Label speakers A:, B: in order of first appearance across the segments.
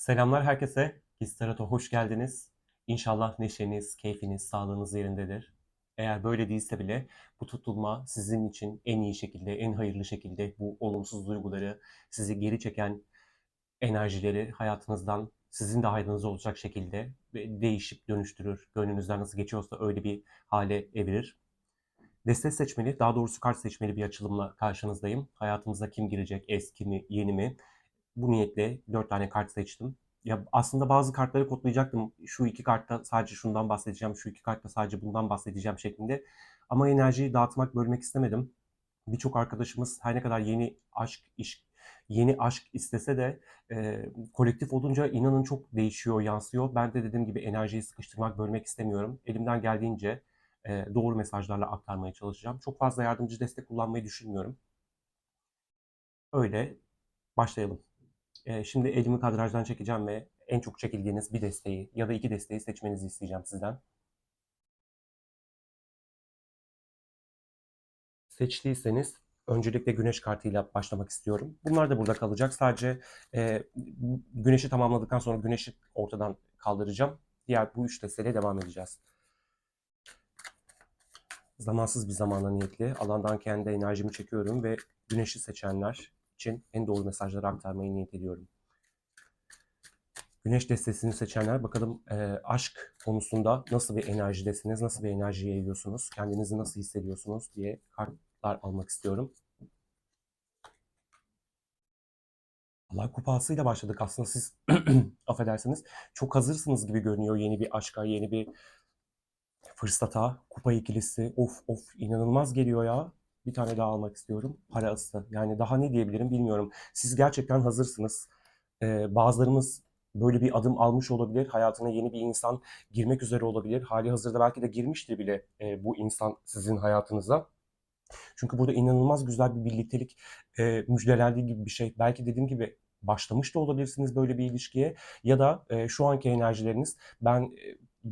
A: Selamlar herkese. Histerato hoş geldiniz. İnşallah neşeniz, keyfiniz, sağlığınız yerindedir. Eğer böyle değilse bile bu tutulma sizin için en iyi şekilde, en hayırlı şekilde bu olumsuz duyguları, sizi geri çeken enerjileri hayatınızdan sizin de hayrınız olacak şekilde değişip dönüştürür. Gönlünüzden nasıl geçiyorsa öyle bir hale evirir. Deste seçmeli, daha doğrusu kart seçmeli bir açılımla karşınızdayım. Hayatımıza kim girecek, eski mi, yeni mi? Bu niyetle 4 tane kart seçtim. Ya aslında bazı kartları kodlayacaktım. Şu iki kartta sadece şundan bahsedeceğim, şu iki kartta sadece bundan bahsedeceğim şeklinde. Ama enerjiyi dağıtmak, bölmek istemedim. Birçok arkadaşımız her ne kadar yeni aşk istese de kolektif olunca inanın çok değişiyor, yansıyor. Ben de dediğim gibi enerjiyi sıkıştırmak, bölmek istemiyorum. Elimden geldiğince doğru mesajlarla aktarmaya çalışacağım. Çok fazla yardımcı destek kullanmayı düşünmüyorum. Öyle başlayalım. Şimdi elimi kadrajdan çekeceğim ve en çok çekildiğiniz bir desteği ya da iki desteği seçmenizi isteyeceğim sizden. Seçtiyseniz öncelikle güneş kartıyla başlamak istiyorum. Bunlar da burada kalacak. Sadece güneşi tamamladıktan sonra güneşi ortadan kaldıracağım. Diğer bu üç desteğiyle devam edeceğiz. Zamansız bir zamana niyetli alandan kendi enerjimi çekiyorum ve güneşi seçenler için en doğru mesajları aktarmayı niyet ediyorum. Güneş destesini seçenler bakalım aşk konusunda nasıl bir enerjidesiniz, nasıl bir enerjiye eğiliyorsunuz, kendinizi nasıl hissediyorsunuz diye kartlar almak istiyorum. Allah kupasıyla başladık. Aslında siz affedersiniz çok hazırsınız gibi görünüyor yeni bir aşka, yeni bir fırsata. Kupa ikilisi of of inanılmaz geliyor ya. Bir tane daha almak istiyorum. Para ısı. Yani daha ne diyebilirim bilmiyorum. Siz gerçekten hazırsınız. Bazılarımız böyle bir adım almış olabilir. Hayatına yeni bir insan girmek üzere olabilir. Hali hazırda belki de girmiştir bile bu insan sizin hayatınıza. Çünkü burada inanılmaz güzel bir birliktelik müjdelendiği gibi bir şey. Belki dediğim gibi başlamış da olabilirsiniz böyle bir ilişkiye ya da şu anki enerjileriniz ben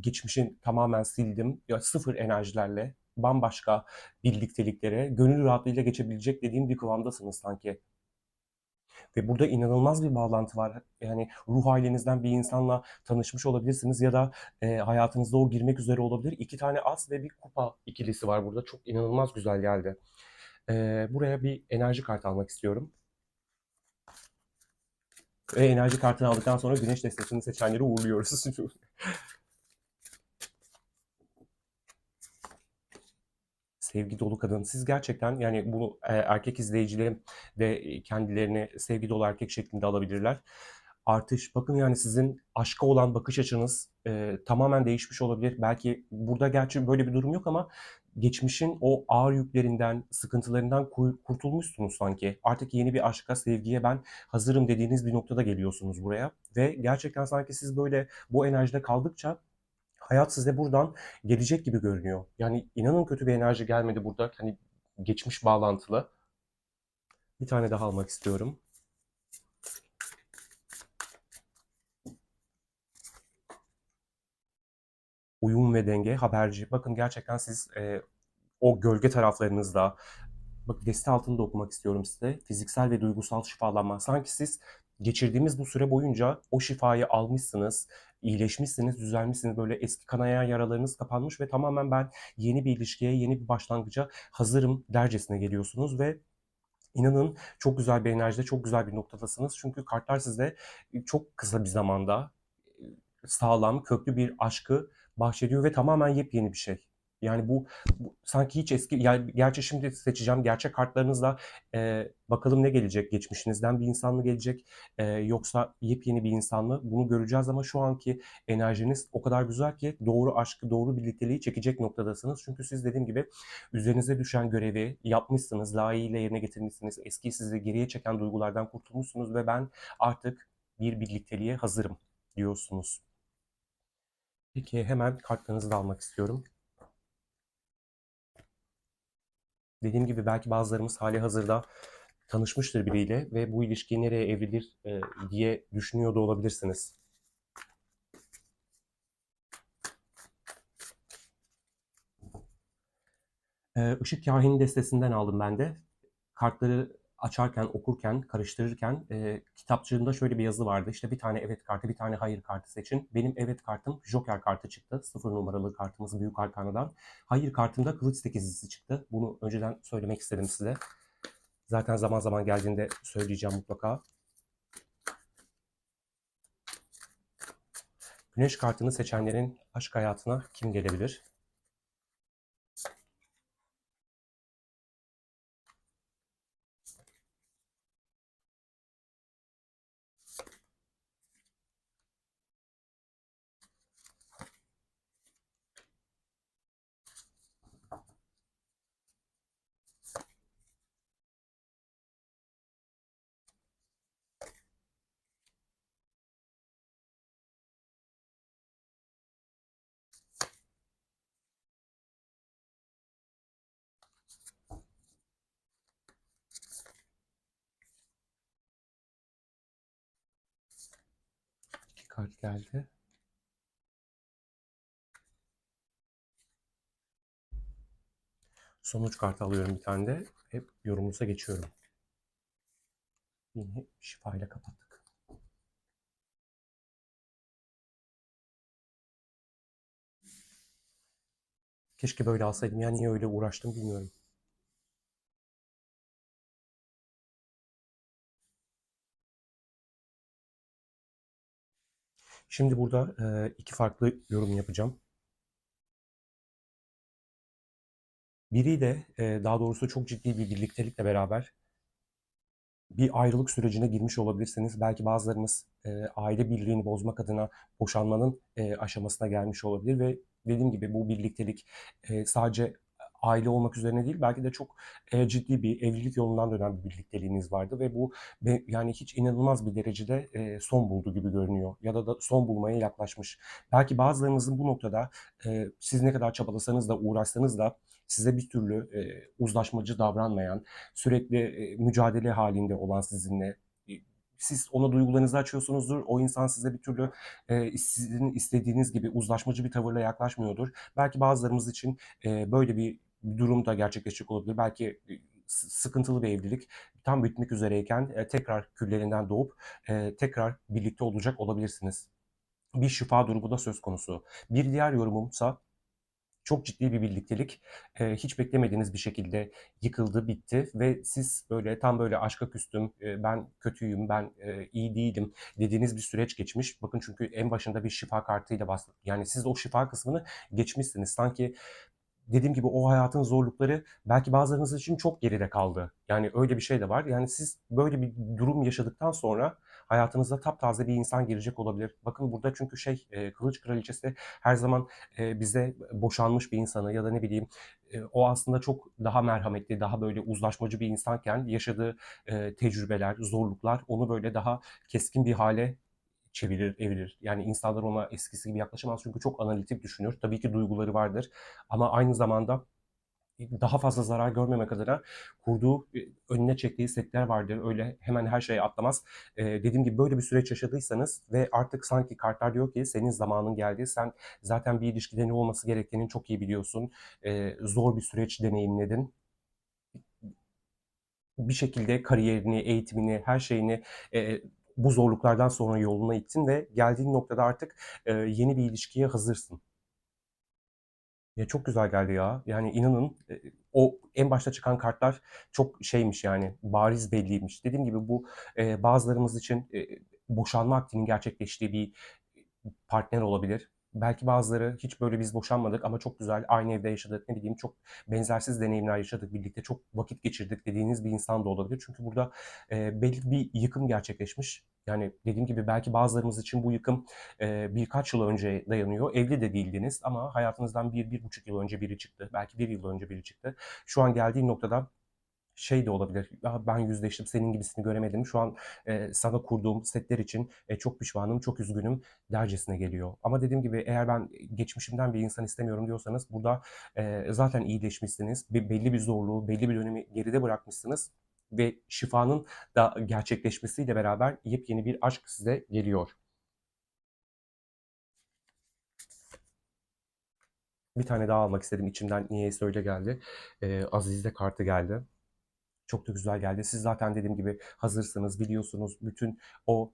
A: geçmişin tamamen sildim ya sıfır enerjilerle bambaşka birlikteliklere gönül rahatlığıyla geçebilecek dediğim bir kıvamdasınız sanki. Ve burada inanılmaz bir bağlantı var. Yani ruh ailenizden bir insanla tanışmış olabilirsiniz ya da hayatınızda o girmek üzere olabilir. İki tane as ve bir kupa ikilisi var burada. Çok inanılmaz güzel geldi. Buraya bir enerji kartı almak istiyorum. Ve enerji kartını aldıktan sonra güneş destesini seçenleri uğurluyoruz. Sevgi dolu kadın. Siz gerçekten yani bunu erkek izleyicilerim de kendilerini sevgi dolu erkek şeklinde alabilirler. Artış, bakın yani sizin aşka olan bakış açınız tamamen değişmiş olabilir. Belki burada gerçi böyle bir durum yok ama geçmişin o ağır yüklerinden, sıkıntılarından kurtulmuşsunuz sanki. Artık yeni bir aşka, sevgiye ben hazırım dediğiniz bir noktada geliyorsunuz buraya. Ve gerçekten sanki siz böyle bu enerjide kaldıkça hayat size buradan gelecek gibi görünüyor. Yani inanın kötü bir enerji gelmedi burada. Hani geçmiş bağlantılı. Bir tane daha almak istiyorum. Uyum ve denge, haberci. Bakın gerçekten siz o gölge taraflarınızda, bak deste altını da okumak istiyorum size. Fiziksel ve duygusal şifalanma. Sanki siz geçirdiğimiz bu süre boyunca o şifayı almışsınız, iyileşmişsiniz, düzelmişsiniz. Böyle eski kanayan yaralarınız kapanmış ve tamamen ben yeni bir ilişkiye, yeni bir başlangıca hazırım dercesine geliyorsunuz ve İnanın çok güzel bir enerjide, çok güzel bir noktadasınız. Çünkü kartlar size çok kısa bir zamanda sağlam, köklü bir aşkı bahşediyor ve tamamen yepyeni bir şey. Yani bu sanki hiç eski, yani gerçi şimdi seçeceğim gerçek kartlarınızla bakalım ne gelecek? Geçmişinizden bir insan mı gelecek? Yoksa yepyeni bir insan mı? Bunu göreceğiz ama şu anki enerjiniz o kadar güzel ki doğru aşkı, doğru birlikteliği çekecek noktadasınız. Çünkü siz dediğim gibi üzerinize düşen görevi yapmışsınız, layığıyla yerine getirmişsiniz. Eski sizi geriye çeken duygulardan kurtulmuşsunuz ve ben artık bir birlikteliğe hazırım diyorsunuz. Peki hemen kartlarınızı da almak istiyorum. Dediğim gibi belki bazılarımız hali hazırda tanışmıştır biriyle ve bu ilişki nereye evrilir diye düşünüyor da olabilirsiniz. Işık Kahini destesinden aldım ben de. Kartları açarken, okurken, karıştırırken kitapçığında şöyle bir yazı vardı. İşte bir tane evet kartı, bir tane hayır kartı seçin. Benim evet kartım Joker kartı çıktı. 0 numaralı kartımız Büyük Arkana'dan. Hayır kartımda Kılıç Sekizlisi çıktı. Bunu önceden söylemek istedim size. Zaten zaman zaman geldiğinde söyleyeceğim mutlaka. Güneş kartını seçenlerin aşk hayatına kim gelebilir? İki kart geldi. Sonuç kartı alıyorum bir tane de. Hep yorumunuza geçiyorum. Yine şifayla kapattık. Keşke böyle alsaydım. Yani niye öyle uğraştım bilmiyorum. Şimdi burada iki farklı yorum yapacağım. Biri de daha doğrusu çok ciddi bir birliktelikle beraber bir ayrılık sürecine girmiş olabilirsiniz. Belki bazılarımız aile birliğini bozmak adına boşanmanın aşamasına gelmiş olabilir ve dediğim gibi bu birliktelik sadece aile olmak üzerine değil, belki de çok ciddi bir evlilik yolundan dönen bir birlikteliğiniz vardı ve bu yani hiç inanılmaz bir derecede son buldu gibi görünüyor ya da son bulmaya yaklaşmış. Belki bazılarınızın bu noktada siz ne kadar çabalasanız da uğraşsanız da size bir türlü uzlaşmacı davranmayan, sürekli mücadele halinde olan sizinle. Siz ona duygularınızı açıyorsunuzdur. O insan size bir türlü sizin istediğiniz gibi uzlaşmacı bir tavırla yaklaşmıyordur. Belki bazılarımız için böyle bir durum da gerçekleşecek olabilir. Belki sıkıntılı bir evlilik tam bitmek üzereyken tekrar küllerinden doğup tekrar birlikte olacak olabilirsiniz. Bir şifa durumu da söz konusu. Bir diğer yorumumsa çok ciddi bir birliktelik hiç beklemediğiniz bir şekilde yıkıldı, bitti ve siz böyle tam böyle aşka küstüm, ben kötüyüm, ben iyi değilim dediğiniz bir süreç geçmiş. Bakın çünkü en başında bir şifa kartıyla bastı. Yani siz o şifa kısmını geçmişsiniz. Sanki dediğim gibi o hayatın zorlukları belki bazılarınız için çok geride kaldı. Yani öyle bir şey de var. Yani siz böyle bir durum yaşadıktan sonra hayatınıza taptaze bir insan girecek olabilir. Bakın burada çünkü Kılıç Kraliçesi her zaman bize boşanmış bir insanı ya da ne bileyim o aslında çok daha merhametli, daha böyle uzlaşmacı bir insanken yaşadığı tecrübeler, zorluklar onu böyle daha keskin bir hale çevirir, evirir. Yani insanlar ona eskisi gibi yaklaşamaz çünkü çok analitik düşünür. Tabii ki duyguları vardır ama aynı zamanda daha fazla zarar görmemek adına kurduğu, önüne çektiği setler vardır. Öyle hemen her şeye atlamaz. Dediğim gibi böyle bir süreç yaşadıysanız ve artık sanki kartlar diyor ki senin zamanın geldi. Sen zaten bir ilişkide ne olması gerektiğini çok iyi biliyorsun. Zor bir süreç deneyimledin. Bir şekilde kariyerini, eğitimini, her şeyini bu zorluklardan sonra yoluna ittin ve geldiğin noktada artık yeni bir ilişkiye hazırsın. Ya çok güzel geldi ya. Yani inanın o en başta çıkan kartlar çok şeymiş yani bariz belliymiş. Dediğim gibi bu bazılarımız için boşanma akdinin gerçekleştiği bir partner olabilir. Belki bazıları hiç böyle biz boşanmadık ama çok güzel aynı evde yaşadık ne bileyim çok benzersiz deneyimler yaşadık birlikte çok vakit geçirdik dediğiniz bir insan da olabilir. Çünkü burada belli bir yıkım gerçekleşmiş. Yani dediğim gibi belki bazılarımız için bu yıkım birkaç yıl önce dayanıyor. Evli de değildiniz ama hayatınızdan 1-1,5 yıl önce biri çıktı. Belki 1 yıl önce biri çıktı. Şu an geldiği noktada şey de olabilir. Ya ben yüzleştim, senin gibisini göremedim. Şu an sana kurduğum setler için çok pişmanım, çok üzgünüm dercesine geliyor. Ama dediğim gibi eğer ben geçmişimden bir insan istemiyorum diyorsanız burada zaten iyileşmişsiniz. Belli bir zorluğu, belli bir dönemi geride bırakmışsınız ve şifanın da gerçekleşmesiyle beraber yepyeni bir aşk size geliyor. Bir tane daha almak istedim. İçimden niyeyse öyle geldi. Azize kartı geldi. Çok da güzel geldi. Siz zaten dediğim gibi hazırsınız, biliyorsunuz bütün o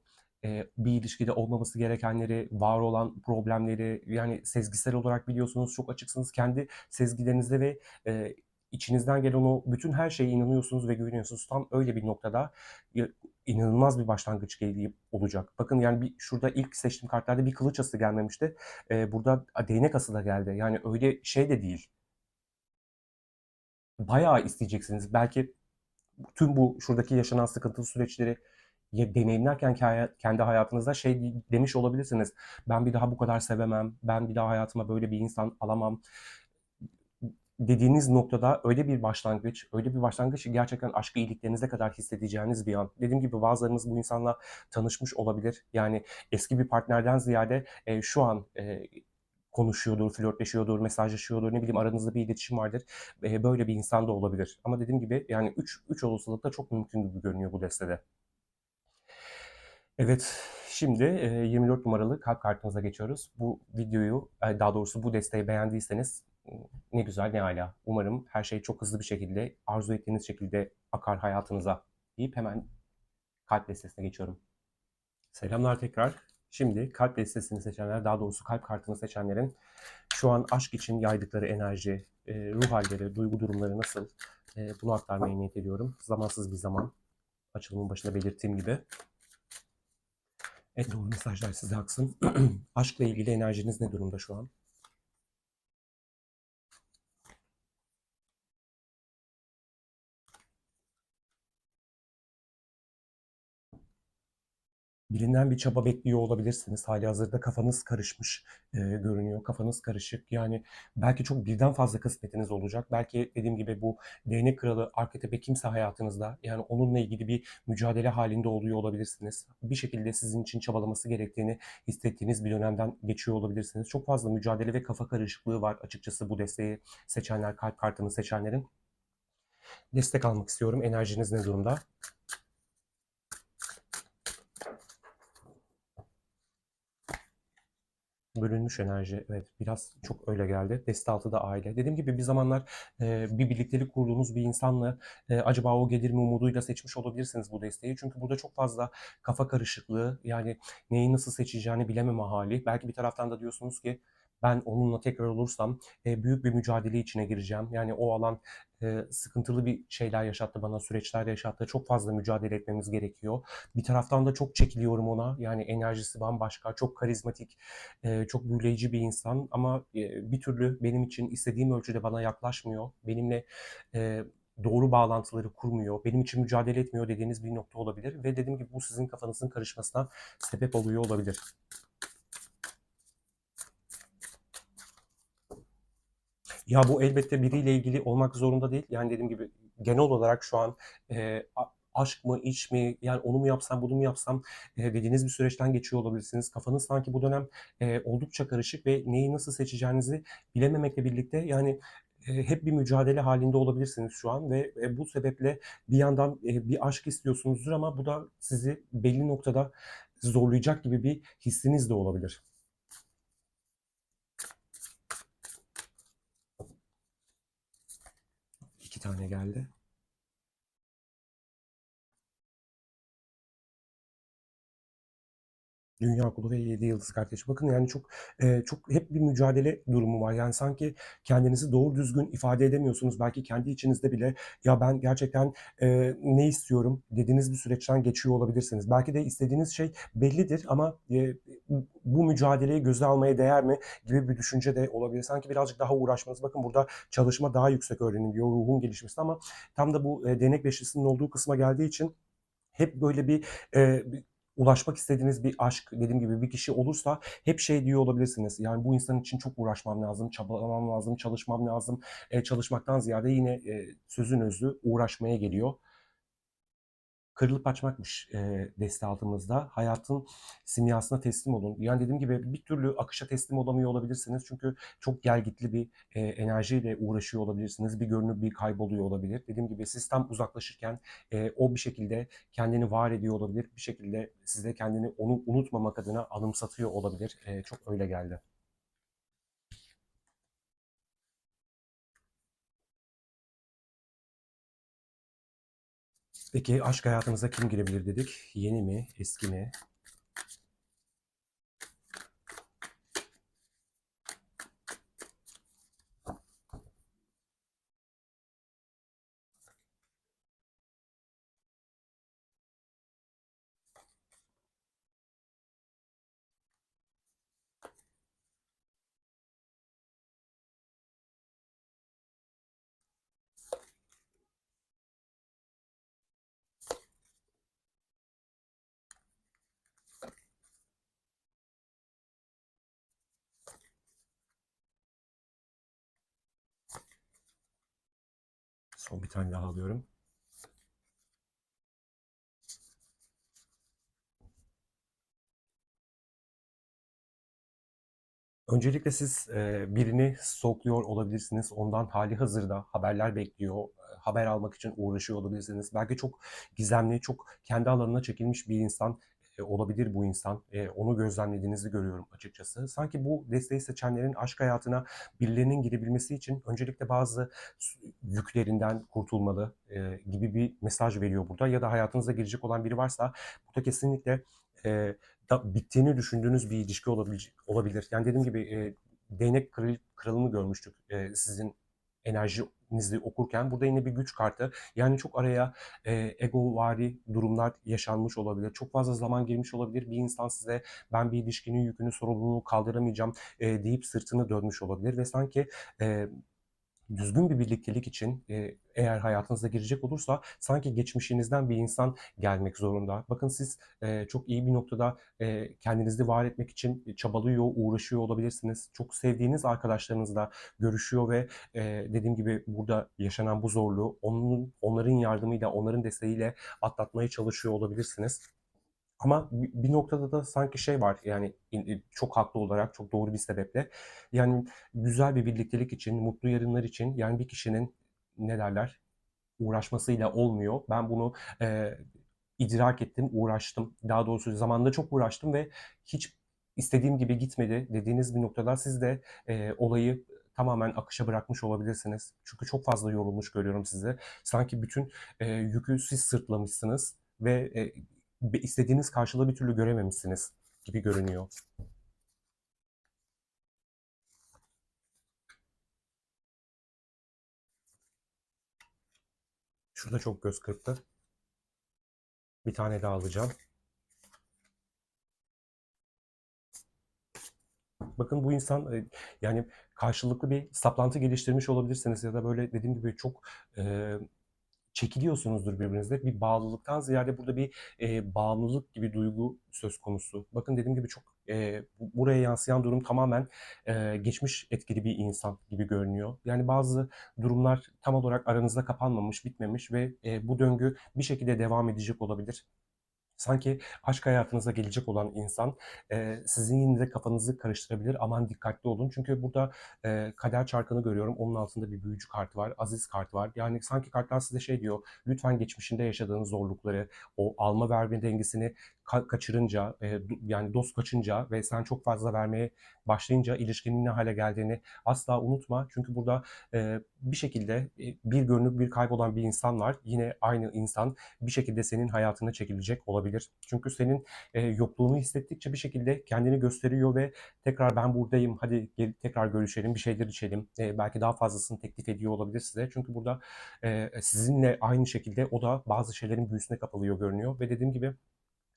A: bir ilişkide olmaması gerekenleri, var olan problemleri yani sezgisel olarak biliyorsunuz, çok açıksınız. Kendi sezgilerinizde ve e, içinizden gelen o bütün her şeye inanıyorsunuz ve güveniyorsunuz. Tam öyle bir noktada ya, inanılmaz bir başlangıç geliği olacak. Bakın yani bir şurada ilk seçtiğim kartlarda bir kılıç ası gelmemişti. Burada değnek ası da geldi. Yani öyle şey de değil. Bayağı isteyeceksiniz. Belki tüm bu şuradaki yaşanan sıkıntılı süreçleri deneyimlerken kendi hayatınızda şey demiş olabilirsiniz. Ben bir daha bu kadar sevemem. Ben bir daha hayatıma böyle bir insan alamam. Dediğiniz noktada öyle bir başlangıç ki gerçekten aşkı iliklerinize kadar hissedeceğiniz bir an. Dediğim gibi bazılarınız bu insanla tanışmış olabilir. Yani eski bir partnerden ziyade şu an konuşuyordur, flörtleşiyordur, mesajlaşıyordur, ne bileyim aranızda bir iletişim vardır. Böyle bir insan da olabilir. Ama dediğim gibi yani üç olasılık da çok mümkün gibi görünüyor bu destede. Evet, şimdi 24 numaralı kalp kartımıza geçiyoruz. Bu videoyu, daha doğrusu bu desteği beğendiyseniz ne güzel ne âlâ. Umarım her şey çok hızlı bir şekilde, arzu ettiğiniz şekilde akar hayatınıza deyip hemen kalp destesine geçiyorum. Selamlar tekrar. Şimdi kalp destesini seçenler, daha doğrusu kalp kartını seçenlerin şu an aşk için yaydıkları enerji, ruh halleri, duygu durumları nasıl? Bunu aktarmaya niyet ediyorum. Zamansız bir zaman, açılımın başında belirttiğim gibi. Evet, doğru mesajlar size aksın. Aşkla ilgili enerjiniz ne durumda şu an? Birinden bir çaba bekliyor olabilirsiniz. Halihazırda kafanız karışmış görünüyor. Kafanız karışık. Yani belki çok birden fazla kısmetiniz olacak. Belki dediğim gibi bu değnek kralı arketipi kimse hayatınızda. Yani onunla ilgili bir mücadele halinde oluyor olabilirsiniz. Bir şekilde sizin için çabalaması gerektiğini hissettiğiniz bir dönemden geçiyor olabilirsiniz. Çok fazla mücadele ve kafa karışıklığı var açıkçası bu desteği seçenler, kalp kartını seçenlerin. Destek almak istiyorum. Enerjiniz ne durumda? Bölünmüş enerji. Evet, biraz çok öyle geldi. Deste altı da aile. Dediğim gibi bir zamanlar bir birliktelik kurduğunuz bir insanla acaba o gelir mi umuduyla seçmiş olabilirsiniz bu desteği. Çünkü burada çok fazla kafa karışıklığı, yani neyi nasıl seçeceğini bilememe hali. Belki bir taraftan da diyorsunuz ki ben onunla tekrar olursam büyük bir mücadele içine gireceğim. Yani o alan sıkıntılı bir şeyler yaşattı bana, süreçler yaşattı. Çok fazla mücadele etmemiz gerekiyor. Bir taraftan da çok çekiliyorum ona. Yani enerjisi bambaşka, çok karizmatik, çok büyüleyici bir insan ama bir türlü benim için istediğim ölçüde bana yaklaşmıyor. Benimle e, doğru bağlantıları kurmuyor. Benim için mücadele etmiyor dediğiniz bir nokta olabilir ve dediğim gibi bu sizin kafanızın karışmasına sebep oluyor olabilir. Ya bu elbette biriyle ilgili olmak zorunda değil. Yani dediğim gibi genel olarak şu an aşk mı, iş mi, yani onu mu yapsam, bunu mu yapsam dediğiniz bir süreçten geçiyor olabilirsiniz. Kafanız sanki bu dönem oldukça karışık ve neyi nasıl seçeceğinizi bilememekle birlikte yani hep bir mücadele halinde olabilirsiniz şu an ve bu sebeple bir yandan bir aşk istiyorsunuzdur ama bu da sizi belli noktada zorlayacak gibi bir hissiniz de olabilir. İki tane geldi. Dünya Kulu ve Yedi Yıldız Kardeşi. Bakın yani çok hep bir mücadele durumu var. Yani sanki kendinizi doğru düzgün ifade edemiyorsunuz. Belki kendi içinizde bile ya ben gerçekten ne istiyorum dediğiniz bir süreçten geçiyor olabilirsiniz. Belki de istediğiniz şey bellidir ama bu mücadeleyi göze almaya değer mi gibi bir düşünce de olabilir. Sanki birazcık daha uğraşmanız. Bakın burada çalışma daha yüksek öğreniliyor, ruhun gelişmesi ama tam da bu değnek beşlisinin olduğu kısma geldiği için hep böyle bir ulaşmak istediğiniz bir aşk, dediğim gibi bir kişi olursa hep şey diyor olabilirsiniz. Yani bu insan için çok uğraşmam lazım, çabalamam lazım, çalışmam lazım. Çalışmaktan ziyade yine sözün özü uğraşmaya geliyor. Kırılıp açmakmış deste altımızda. Hayatın simyasına teslim olun. Yani dediğim gibi bir türlü akışa teslim olamıyor olabilirsiniz. Çünkü çok gelgitli bir enerjiyle uğraşıyor olabilirsiniz. Bir görünüp bir kayboluyor olabilir. Dediğim gibi siz tam uzaklaşırken o bir şekilde kendini var ediyor olabilir. Bir şekilde size kendini onu unutmamak adına anımsatıyor olabilir. Çok öyle geldi. Peki aşk hayatınıza kim girebilir dedik? Yeni mi, eski mi? Son bir tane daha alıyorum. Öncelikle siz birini stalkluyor olabilirsiniz. Ondan hali hazırda haberler bekliyor. Haber almak için uğraşıyor olabilirsiniz. Belki çok gizemli, çok kendi alanına çekilmiş bir insan olabilir bu insan. Onu gözlemlediğinizi görüyorum açıkçası. Sanki bu desteği seçenlerin aşk hayatına birilerinin girebilmesi için öncelikle bazı yüklerinden kurtulmalı gibi bir mesaj veriyor burada. Ya da hayatınıza girecek olan biri varsa burada kesinlikle e, bittiğini düşündüğünüz bir ilişki olabilir. Yani dediğim gibi değnek kralını görmüştük sizin enerjinizi okurken. Burada yine bir güç kartı. Yani çok araya egovari durumlar yaşanmış olabilir. Çok fazla zaman girmiş olabilir. Bir insan size ben bir ilişkinin yükünü, sorumluluğunu kaldıramayacağım deyip sırtını dönmüş olabilir. Ve sanki e, düzgün bir birliktelik için eğer hayatınıza girecek olursa sanki geçmişinizden bir insan gelmek zorunda. Bakın siz çok iyi bir noktada kendinizi var etmek için çabalıyor, uğraşıyor olabilirsiniz. Çok sevdiğiniz arkadaşlarınızla görüşüyor ve dediğim gibi burada yaşanan bu zorluğu onların yardımıyla, onların desteğiyle atlatmaya çalışıyor olabilirsiniz. Ama bir noktada da sanki şey var yani çok haklı olarak çok doğru bir sebeple yani güzel bir birliktelik için, mutlu yarınlar için yani bir kişinin ne derler uğraşmasıyla olmuyor. Ben bunu idrak ettim, uğraştım. Daha doğrusu zamanında çok uğraştım ve hiç istediğim gibi gitmedi dediğiniz bir noktada siz de olayı tamamen akışa bırakmış olabilirsiniz. Çünkü çok fazla yorulmuş görüyorum sizi. Sanki bütün yükü siz sırtlamışsınız ve istediğiniz karşılığı bir türlü görememişsiniz gibi görünüyor. Şurada çok göz kırptı. Bir tane daha alacağım. Bakın bu insan yani karşılıklı bir saplantı geliştirmiş olabilirsiniz ya da böyle dediğim gibi çok e, çekiliyorsunuzdur birbirinize. Bir bağlılıktan ziyade burada bir bağımlılık gibi duygu söz konusu. Bakın dediğim gibi çok buraya yansıyan durum tamamen geçmiş etkili bir insan gibi görünüyor. Yani bazı durumlar tam olarak aranızda kapanmamış, bitmemiş ve bu döngü bir şekilde devam edecek olabilir. Sanki aşk hayatınıza gelecek olan insan sizin yine de kafanızı karıştırabilir. Aman dikkatli olun. Çünkü burada kader çarkını görüyorum. Onun altında bir büyücü kartı var, aziz kartı var. Yani sanki kartlar size şey diyor. Lütfen geçmişinde yaşadığınız zorlukları, o alma verme dengesini kaçırınca, yani dost kaçınca ve sen çok fazla vermeye başlayınca ilişkinin ne hale geldiğini asla unutma. Çünkü burada bir şekilde bir görünüp bir kaybolan bir insan var. Yine aynı insan bir şekilde senin hayatına çekilecek olabilir. Çünkü senin yokluğunu hissettikçe bir şekilde kendini gösteriyor ve tekrar ben buradayım, hadi gel, tekrar görüşelim, bir şeyler içelim. Belki daha fazlasını teklif ediyor olabilir size. Çünkü burada sizinle aynı şekilde o da bazı şeylerin büyüsüne kapılıyor görünüyor. Ve dediğim gibi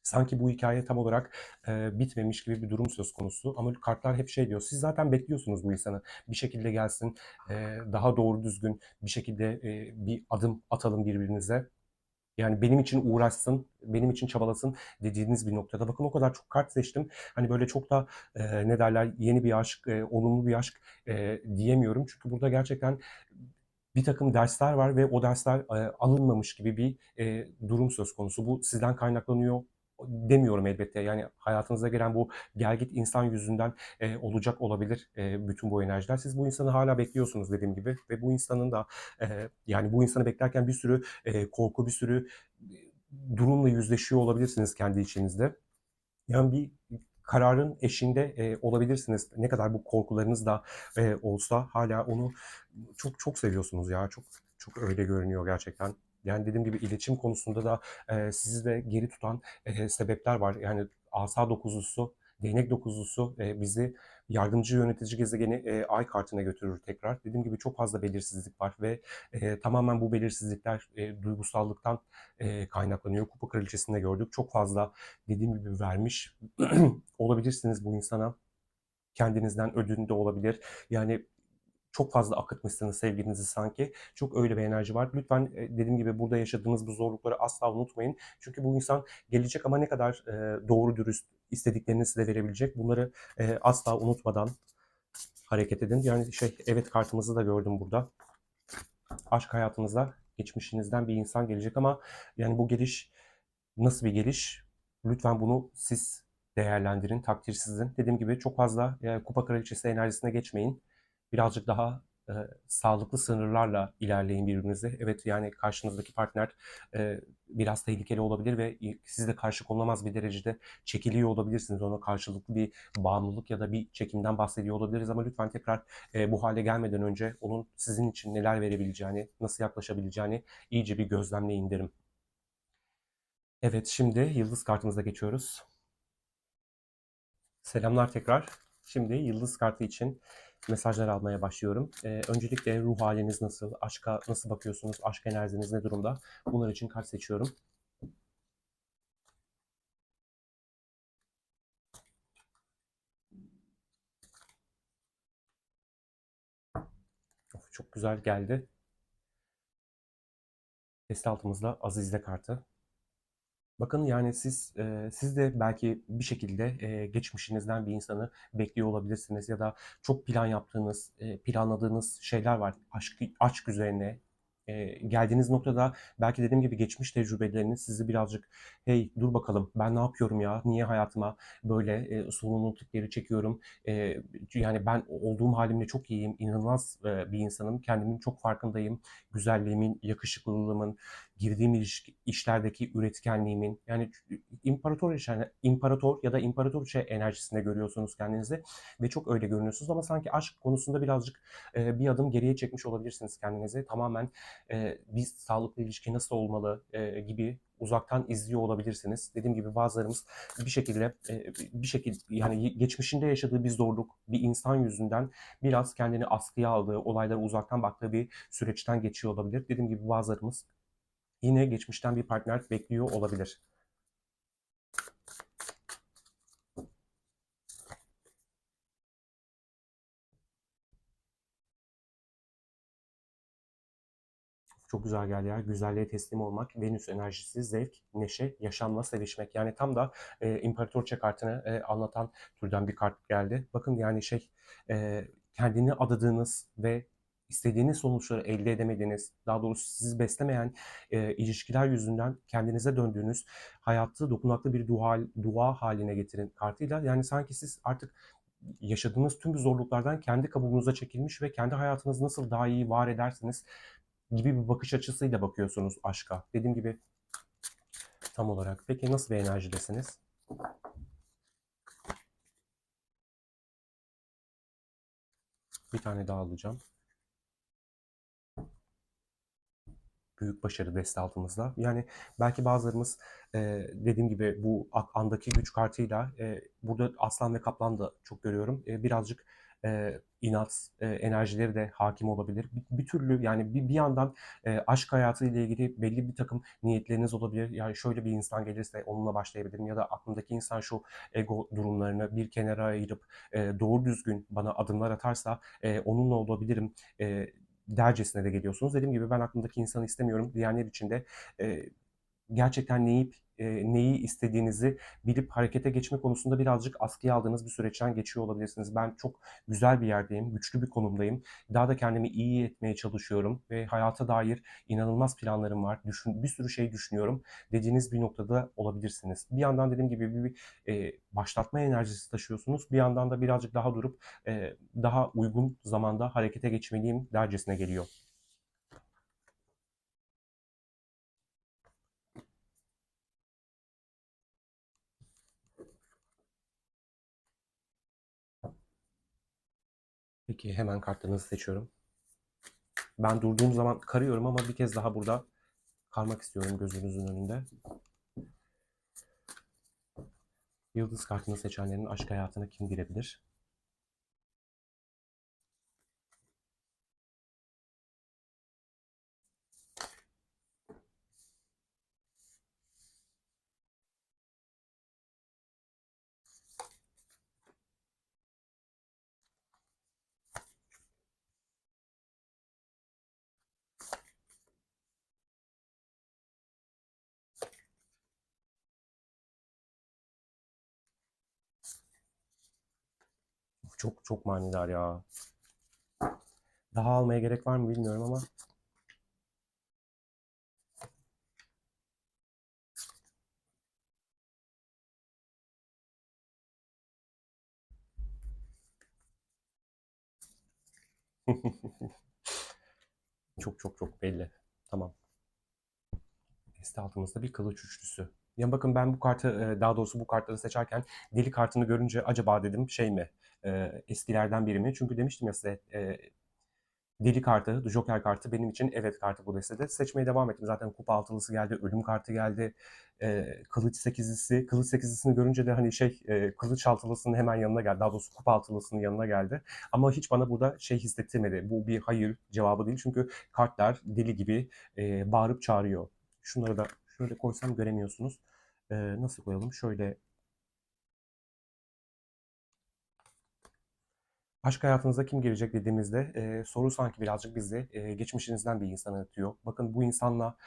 A: sanki bu hikaye tam olarak bitmemiş gibi bir durum söz konusu. Ama kartlar hep şey diyor. Siz zaten bekliyorsunuz bu insanı. Bir şekilde gelsin, daha doğru düzgün bir şekilde bir adım atalım birbirinize. Yani benim için uğraşsın, benim için çabalasın dediğiniz bir noktada. Bakın o kadar çok kart seçtim. Hani böyle çok da ne derler yeni bir aşk, olumlu bir aşk diyemiyorum. Çünkü burada gerçekten bir takım dersler var ve o dersler alınmamış gibi bir durum söz konusu. Bu sizden kaynaklanıyor demiyorum elbette. Yani hayatınıza gelen bu gelgit insan yüzünden olacak olabilir bütün bu enerjiler. Siz bu insanı hala bekliyorsunuz dediğim gibi ve bu insanın da yani bu insanı beklerken bir sürü korku, bir sürü durumla yüzleşiyor olabilirsiniz kendi içinizde. Yani bir kararın eşinde olabilirsiniz. Ne kadar bu korkularınız da olsa hala onu çok çok seviyorsunuz ya. Çok çok öyle görünüyor gerçekten. Yani dediğim gibi iletişim konusunda da sizi de geri tutan sebepler var. Yani asa dokuzlusu, değnek dokuzlusu bizi yardımcı yönetici gezegeni ay kartına götürür tekrar. Dediğim gibi çok fazla belirsizlik var ve tamamen bu belirsizlikler duygusallıktan kaynaklanıyor. Kupa kraliçesinde gördük. Çok fazla dediğim gibi vermiş olabilirsiniz bu insana. Kendinizden ödün de olabilir. Yani çok fazla akıtmışsınız sevginizi sanki. Çok öyle bir enerji var. Lütfen dediğim gibi burada yaşadığınız bu zorlukları asla unutmayın. Çünkü bu insan gelecek ama ne kadar doğru dürüst istediklerini size verebilecek. Bunları asla unutmadan hareket edin. Yani evet kartımızı da gördüm burada. Aşk hayatınızda geçmişinizden bir insan gelecek ama yani bu geliş nasıl bir geliş? Lütfen bunu siz değerlendirin, takdir sizin. Dediğim gibi çok fazla kupa kraliçesi enerjisine geçmeyin. Birazcık daha sağlıklı sınırlarla ilerleyin birbirinize. Evet yani karşınızdaki partner biraz tehlikeli olabilir ve siz de karşı konulamaz bir derecede çekiliyor olabilirsiniz. Ona karşılıklı bir bağımlılık ya da bir çekimden bahsediyor olabiliriz ama lütfen tekrar bu hale gelmeden önce onun sizin için neler verebileceğini, nasıl yaklaşabileceğini iyice bir gözlemleyin derim. Evet, şimdi yıldız kartımıza geçiyoruz. Selamlar tekrar. Şimdi yıldız kartı için mesajlar almaya başlıyorum. Öncelikle ruh haliniz nasıl? Aşka nasıl bakıyorsunuz? Aşk enerjiniz ne durumda? Bunlar için kart seçiyorum. Of, çok güzel geldi. Deste altımızda Azize kartı. Bakın yani siz de belki bir şekilde geçmişinizden bir insanı bekliyor olabilirsiniz ya da çok plan yaptığınız, planladığınız şeyler var aşk üzerine. Geldiğiniz noktada belki dediğim gibi geçmiş tecrübeleriniz sizi birazcık hey dur bakalım ben ne yapıyorum ya niye hayatıma böyle sorumluluk geri çekiyorum. Yani ben olduğum halimle çok iyiyim, inanılmaz bir insanım, kendimin çok farkındayım, güzelliğimin, yakışıklılığımın, girdiğim işlerdeki üretkenliğimin yani imparator ya da imparatoriçe enerjisinde görüyorsunuz kendinizi ve çok öyle görünüyorsunuz ama sanki aşk konusunda birazcık bir adım geriye çekmiş olabilirsiniz kendinizi. Tamamen biz sağlıklı ilişki nasıl olmalı gibi uzaktan izliyor olabilirsiniz. Dediğim gibi bazılarımız bir şekilde yani geçmişinde yaşadığı bir zorluk, bir insan yüzünden biraz kendini askıya aldığı, olaylara uzaktan baktığı bir süreçten geçiyor olabilir. Dediğim gibi bazılarımız yine geçmişten bir partner bekliyor olabilir. Çok güzel geldi ya. Güzelliğe teslim olmak, Venüs enerjisi, zevk, neşe, yaşamla sevişmek. Yani tam da İmparatorça kartını anlatan türden bir kart geldi. Bakın yani kendini adadığınız ve istediğiniz sonuçları elde edemediğiniz, daha doğrusu sizi beslemeyen ilişkiler yüzünden kendinize döndüğünüz hayatı dokunaklı bir dua haline getirin kartıyla. Yani sanki siz artık yaşadığınız tüm zorluklardan kendi kabuğunuza çekilmiş ve kendi hayatınızı nasıl daha iyi var edersiniz gibi bir bakış açısıyla bakıyorsunuz aşka. Dediğim gibi tam olarak. Peki nasıl bir enerjidesiniz? Bir tane daha alacağım. Büyük başarı deste altımızda. Yani belki bazılarımız dediğim gibi bu andaki güç kartıyla burada aslan ve kaplan da çok görüyorum. Birazcık inat enerjileri de hakim olabilir. Bir türlü yani bir yandan aşk hayatı ile ilgili belli bir takım niyetleriniz olabilir. Yani şöyle bir insan gelirse onunla başlayabilirim ya da aklımdaki insan şu ego durumlarını bir kenara ayırıp doğru düzgün bana adımlar atarsa onunla olabilirim. Dercesine de geliyorsunuz. Dediğim gibi ben aklımdaki insanı istemiyorum diyenler için de e, gerçekten neyi istediğinizi bilip harekete geçme konusunda birazcık askıya aldığınız bir süreçten geçiyor olabilirsiniz. Ben çok güzel bir yerdeyim, güçlü bir konumdayım. Daha da kendimi iyi etmeye çalışıyorum ve hayata dair inanılmaz planlarım var. Bir sürü şey düşünüyorum dediğiniz bir noktada olabilirsiniz. Bir yandan dediğim gibi başlatma enerjisi taşıyorsunuz. Bir yandan da birazcık daha durup daha uygun zamanda harekete geçmeliyim dercesine geliyor. Peki hemen kartlarınızı seçiyorum. Ben durduğum zaman karıyorum ama bir kez daha burada çıkarmak istiyorum gözünüzün önünde. Yıldız kartını seçenlerin aşk hayatına kim girebilir? Çok çok manidar ya. Daha almaya gerek var mı bilmiyorum ama çok çok çok belli. Tamam. Deste altımızda bir kılıç üçlüsü. Ya bakın ben bu kartı, daha doğrusu bu kartları seçerken deli kartını görünce acaba dedim şey mi, eskilerden biri mi? Çünkü demiştim ya size, deli kartı, Joker kartı benim için evet kartı bu destede. Seçmeye devam ettim. Zaten kupa altılısı geldi, ölüm kartı geldi, kılıç sekizlisi. Kılıç sekizlisini görünce de hani şey, kılıç altılısının hemen yanına geldi. Daha doğrusu kupa altılısının yanına geldi. Ama hiç bana burada şey hissettirmedi. Bu bir hayır cevabı değil. Çünkü kartlar deli gibi bağırıp çağırıyor. Şunları da şöyle koysam göremiyorsunuz. Nasıl koyalım? Şöyle. Aşk hayatınıza kim girecek dediğimizde soru sanki birazcık bizi geçmişinizden bir insana atıyor. Bakın bu insanla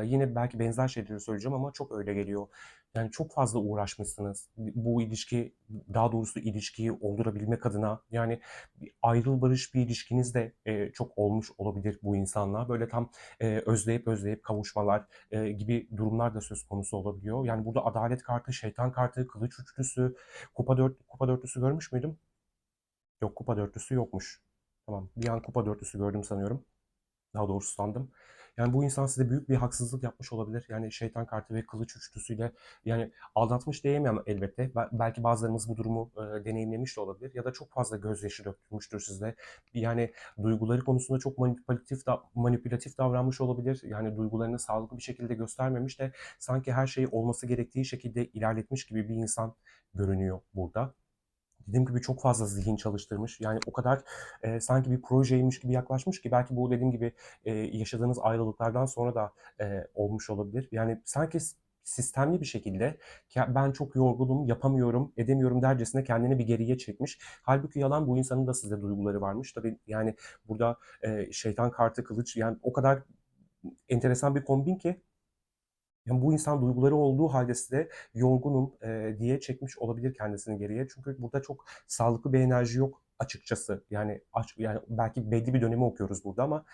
A: yine belki benzer şeyleri söyleyeceğim ama çok öyle geliyor. Yani çok fazla uğraşmışsınız. Bu ilişki, daha doğrusu ilişkiyi oldurabilmek adına. Yani ayrıl barış bir ilişkiniz de çok olmuş olabilir bu insanla. Böyle tam özleyip özleyip kavuşmalar gibi durumlar da söz konusu olabiliyor. Yani burada adalet kartı, şeytan kartı, kılıç üçlüsü, kupa dörtlüsü görmüş müydüm? Yok kupa dörtlüsü yokmuş. Tamam. Bir an kupa dörtlüsü gördüm sanıyorum. Daha doğrusu sandım. Yani bu insan size büyük bir haksızlık yapmış olabilir. Yani şeytan kartı ve kılıç üçlüsüyle yani aldatmış diyemem elbette. Belki bazılarımız bu durumu deneyimlemiş de olabilir. Ya da çok fazla gözyaşı dökmüştür sizde. Yani duyguları konusunda çok manipülatif davranmış olabilir. Yani duygularını sağlıklı bir şekilde göstermemiş de sanki her şeyi olması gerektiği şekilde ilerletmiş gibi bir insan görünüyor burada. Dediğim gibi çok fazla zihin çalıştırmış. Yani o kadar sanki bir projeymiş gibi yaklaşmış ki belki bu dediğim gibi yaşadığınız ayrılıklardan sonra da olmuş olabilir. Yani sanki sistemli bir şekilde ben çok yorgunum, yapamıyorum, edemiyorum dercesine kendini bir geriye çekmiş. Halbuki yalan bu insanın da size duyguları varmış. Tabii yani burada şeytan kartı kılıç yani o kadar enteresan bir kombin ki yani bu insan duyguları olduğu halde size yorgunum diye çekmiş olabilir kendisini geriye. Çünkü burada çok sağlıklı bir enerji yok açıkçası. Yani belki belli bir dönemi okuyoruz burada ama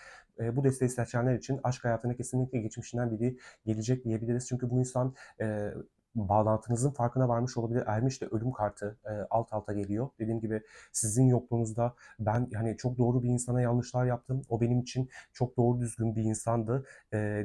A: bu desteği seçenler için aşk hayatına kesinlikle geçmişinden biri gelecek diyebiliriz. Çünkü bu insan bağlantınızın farkına varmış olabilir. Ermiş de ölüm kartı alt alta geliyor. Dediğim gibi sizin yokluğunuzda ben yani çok doğru bir insana yanlışlar yaptım. O benim için çok doğru düzgün bir insandı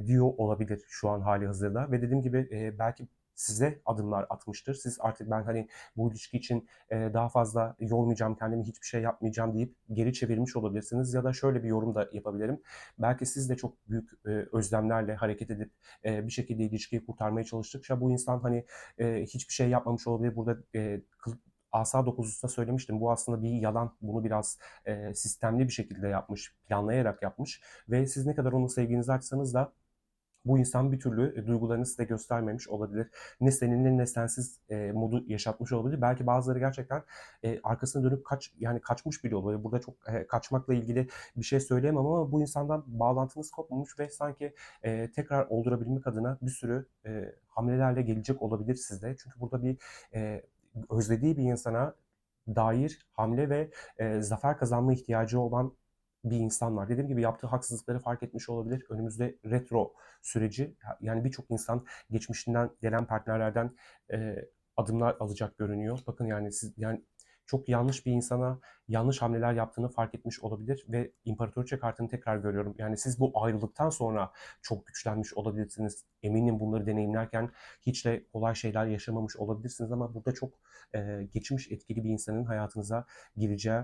A: diyor olabilir şu an hali hazırda. Ve dediğim gibi belki size adımlar atmıştır. Siz artık ben hani bu ilişki için daha fazla yormayacağım, kendimi hiçbir şey yapmayacağım deyip geri çevirmiş olabilirsiniz. Ya da şöyle bir yorum da yapabilirim. Belki siz de çok büyük özlemlerle hareket edip bir şekilde ilişkiyi kurtarmaya çalıştıkça bu insan hani hiçbir şey yapmamış olabilir. Burada Asa dokuzlusunda söylemiştim. Bu aslında bir yalan. Bunu biraz sistemli bir şekilde yapmış, planlayarak yapmış. Ve siz ne kadar onun sevginizi açsanız da bu insan bir türlü duygularını size göstermemiş olabilir. Ne seninle ne sensiz modu yaşatmış olabilir. Belki bazıları gerçekten arkasına dönüp yani kaçmış bile olabilir. Burada çok kaçmakla ilgili bir şey söyleyemem ama bu insandan bağlantınız kopmamış ve sanki tekrar oldurabilmek adına bir sürü hamlelerle gelecek olabilir size. Çünkü burada bir e, özlediği bir insana dair hamle ve zafer kazanma ihtiyacı olan bir insan var. Dediğim gibi yaptığı haksızlıkları fark etmiş olabilir. Önümüzde retro süreci yani birçok insan geçmişinden gelen partnerlerden adımlar alacak görünüyor. Bakın yani siz yani çok yanlış bir insana yanlış hamleler yaptığını fark etmiş olabilir ve İmparatoriçe kartını tekrar görüyorum. Yani siz bu ayrılıktan sonra çok güçlenmiş olabilirsiniz. Eminim bunları deneyimlerken hiç de kolay şeyler yaşamamış olabilirsiniz ama burada çok geçmiş etkili bir insanın hayatınıza gireceği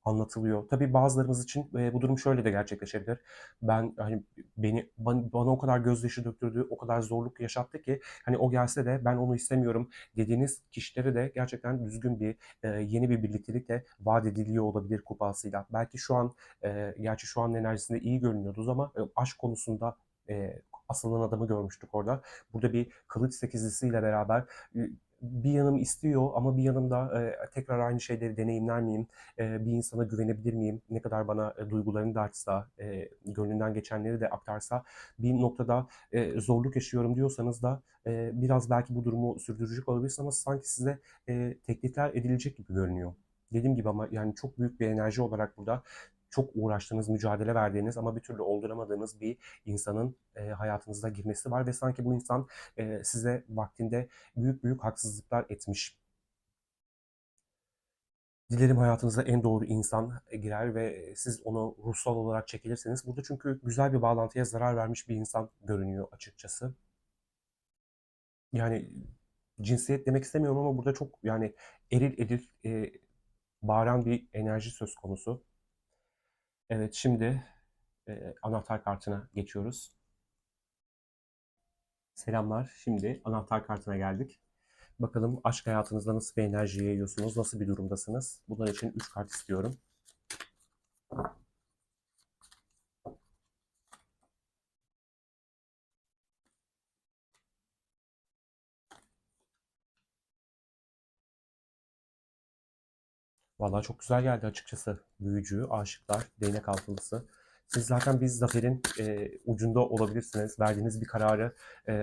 A: anlatılıyor. Tabii bazılarımız için bu durum şöyle de gerçekleşebilir. Ben hani bana o kadar gözyaşı döktürdü, o kadar zorluk yaşattı ki hani o gelse de ben onu istemiyorum dediğiniz kişilere de gerçekten düzgün bir yeni bir birliktelik de vaat ediliyor olabilir kupasıyla. Belki şu an gerçi şu an enerjisinde iyi görünüyordunuz ama aşk konusunda asılan adamı görmüştük orada. Burada bir kılıç sekizlisiyle beraber bir yanım istiyor ama bir yanım da tekrar aynı şeyleri deneyimler miyim? Bir insana güvenebilir miyim? Ne kadar bana duygularını da açsa, gönlünden geçenleri de aktarsa bir noktada zorluk yaşıyorum diyorsanız da biraz belki bu durumu sürdürecek olabilirsiniz ama sanki size teklifler edilecek gibi görünüyor. Dediğim gibi ama yani çok büyük bir enerji olarak burada çok uğraştığınız, mücadele verdiğiniz ama bir türlü olduramadığınız bir insanın hayatınıza girmesi var ve sanki bu insan size vaktinde büyük büyük haksızlıklar etmiş. Dilerim hayatınıza en doğru insan girer ve siz onu ruhsal olarak çekilirseniz. Burada çünkü güzel bir bağlantıya zarar vermiş bir insan görünüyor açıkçası. Yani cinsiyet demek istemiyorum ama burada çok yani eril eril bağıran bir enerji söz konusu. Evet, şimdi anahtar kartına geçiyoruz. Selamlar. Şimdi anahtar kartına geldik. Bakalım aşk hayatınızda nasıl bir enerji yayıyorsunuz, nasıl bir durumdasınız? Bunlar için 3 kart istiyorum. Vallahi çok güzel geldi açıkçası. Büyücü, aşıklar, değnek altılısı. Siz zaten bir zaferin ucunda olabilirsiniz. Verdiğiniz bir kararı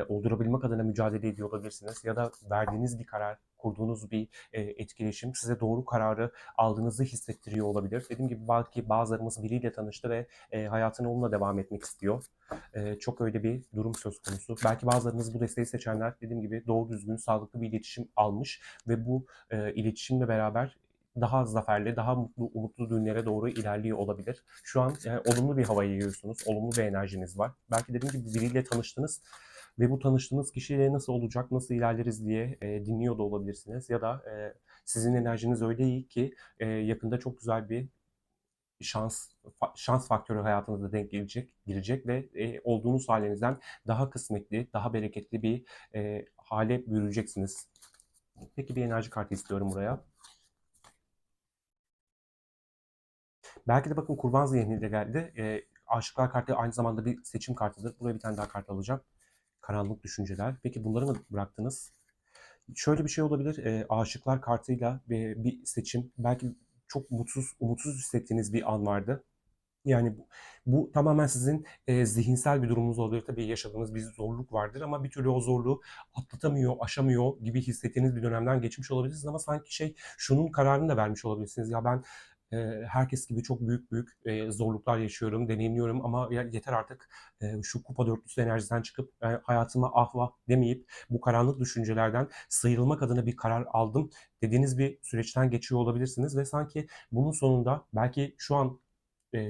A: oldurabilmek adına mücadele ediyor olabilirsiniz. Ya da verdiğiniz bir karar, kurduğunuz bir etkileşim size doğru kararı aldığınızı hissettiriyor olabilir. Dediğim gibi belki bazılarımız biriyle tanıştı ve hayatına onunla devam etmek istiyor. Çok öyle bir durum söz konusu. Belki bazılarınız bu desteği seçenler dediğim gibi doğru düzgün, sağlıklı bir iletişim almış ve bu iletişimle beraber daha zaferli, daha mutlu, umutlu günlere doğru ilerliyor olabilir. Şu an olumlu bir hava yayıyorsunuz, olumlu bir enerjiniz var. Belki dediğim gibi biriyle tanıştınız ve bu tanıştığınız kişiyle nasıl olacak, nasıl ilerleriz diye dinliyor da olabilirsiniz. Ya da sizin enerjiniz öyle iyi ki yakında çok güzel bir şans faktörü hayatınıza denk girecek ve olduğunuz halinizden daha kısmetli, daha bereketli bir hale bürüneceksiniz. Peki bir enerji kartı istiyorum buraya. Belki de bakın kurban zihniyle geldi. Aşıklar kartı aynı zamanda bir seçim kartıdır. Buraya bir tane daha kart alacağım. Karanlık düşünceler. Peki bunları mı bıraktınız? Şöyle bir şey olabilir. Aşıklar kartıyla bir seçim. Belki çok mutsuz, umutsuz hissettiğiniz bir an vardı. Yani bu tamamen sizin zihinsel bir durumunuz olabilir. Tabii yaşadığınız bir zorluk vardır ama bir türlü o zorluğu atlatamıyor, aşamıyor gibi hissettiğiniz bir dönemden geçmiş olabilirsiniz ama sanki şunun kararını da vermiş olabilirsiniz. Ya ben herkes gibi çok büyük büyük zorluklar yaşıyorum, deneyimliyorum ama yeter artık şu kupa dörtlüsü enerjiden çıkıp hayatıma ah vah demeyip bu karanlık düşüncelerden sıyrılmak adına bir karar aldım dediğiniz bir süreçten geçiyor olabilirsiniz ve sanki bunun sonunda belki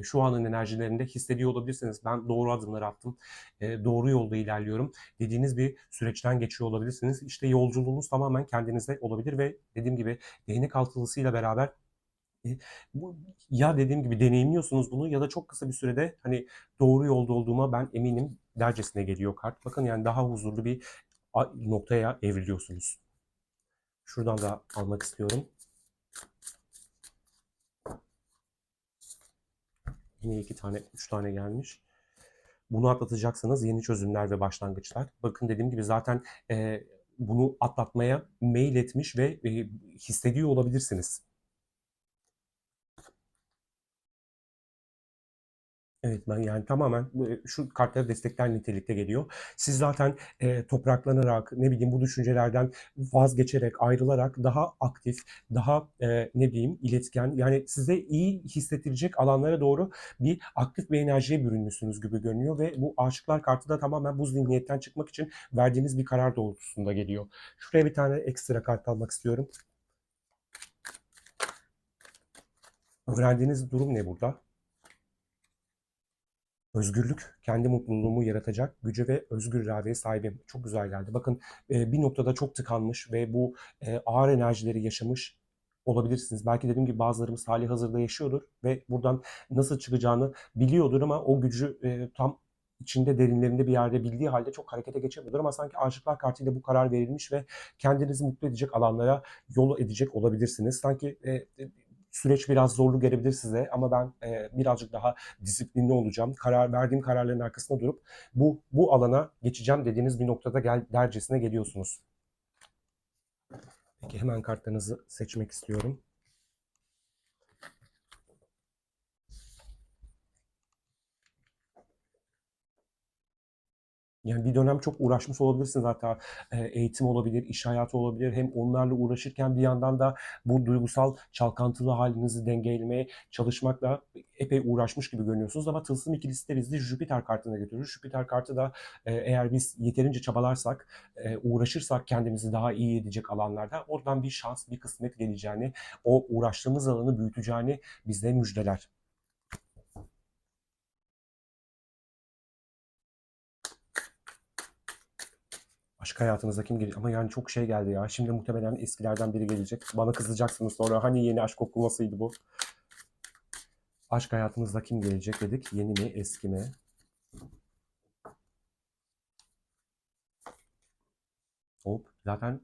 A: şu anın enerjilerinde hissediyor olabilirsiniz. Ben doğru adımlar attım, doğru yolda ilerliyorum dediğiniz bir süreçten geçiyor olabilirsiniz. İşte yolculuğunuz tamamen kendinize olabilir ve dediğim gibi değnek altılısıyla beraber e, bu ya dediğim gibi deneyimliyorsunuz bunu ya da çok kısa bir sürede hani doğru yolda olduğuma ben eminim dercesine geliyor kart. Bakın yani daha huzurlu bir noktaya evriliyorsunuz. Şuradan da almak istiyorum. Yine 2 tane, 3 tane gelmiş. Bunu atlatacaksınız. Yeni çözümler ve başlangıçlar. Bakın dediğim gibi zaten bunu atlatmaya mail etmiş ve hissediyor olabilirsiniz. Evet ben yani tamamen şu kartları destekler nitelikte geliyor. Siz zaten topraklanarak ne bileyim bu düşüncelerden vazgeçerek ayrılarak daha aktif, daha ne bileyim iletken yani size iyi hissettirecek alanlara doğru bir aktif bir enerjiye bürünmüşsünüz gibi görünüyor ve bu aşıklar kartı da tamamen bu zihniyetten çıkmak için verdiğiniz bir karar doğrultusunda geliyor. Şuraya bir tane ekstra kart almak istiyorum. Öğrendiğiniz durum ne burada? Özgürlük, kendi mutluluğumu yaratacak güce ve özgür iradeye sahibim. Çok güzel geldi. Bakın bir noktada çok tıkanmış ve bu ağır enerjileri yaşamış. olabilirsiniz. Belki dediğim gibi bazılarımız halihazırda yaşıyordur ve buradan nasıl çıkacağını biliyordur ama o gücü tam içinde derinlerinde bir yerde bildiği halde çok harekete geçemiyordur ama sanki Aşıklar Kartıyla bu karar verilmiş ve kendinizi mutlu edecek alanlara yol edecek olabilirsiniz. Sanki süreç biraz zorlu gelebilir size ama ben birazcık daha disiplinli olacağım. Verdiğim kararların arkasında durup bu alana geçeceğim dediğiniz bir noktada dercesine geliyorsunuz. Peki hemen kartlarınızı seçmek istiyorum. Yani bir dönem çok uğraşmış olabilirsiniz hatta eğitim olabilir, iş hayatı olabilir. Hem onlarla uğraşırken bir yandan da bu duygusal çalkantılı halinizi dengelemeye çalışmakla epey uğraşmış gibi görünüyorsunuz. Ama tılsım ikilisi de bizi Jüpiter kartına götürür. Jüpiter kartı da eğer biz yeterince çabalarsak, uğraşırsak kendimizi daha iyi edecek alanlarda oradan bir şans, bir kısmet geleceğini, o uğraştığımız alanı büyüteceğini bize müjdeler. Aşk hayatınıza kim gelecek? Ama yani çok şey geldi ya. Şimdi muhtemelen eskilerden biri gelecek. Bana kızacaksınız sonra. Hani yeni aşk okumasıydı bu? Aşk hayatınızda kim gelecek dedik. Yeni mi, eski mi? Hop. Zaten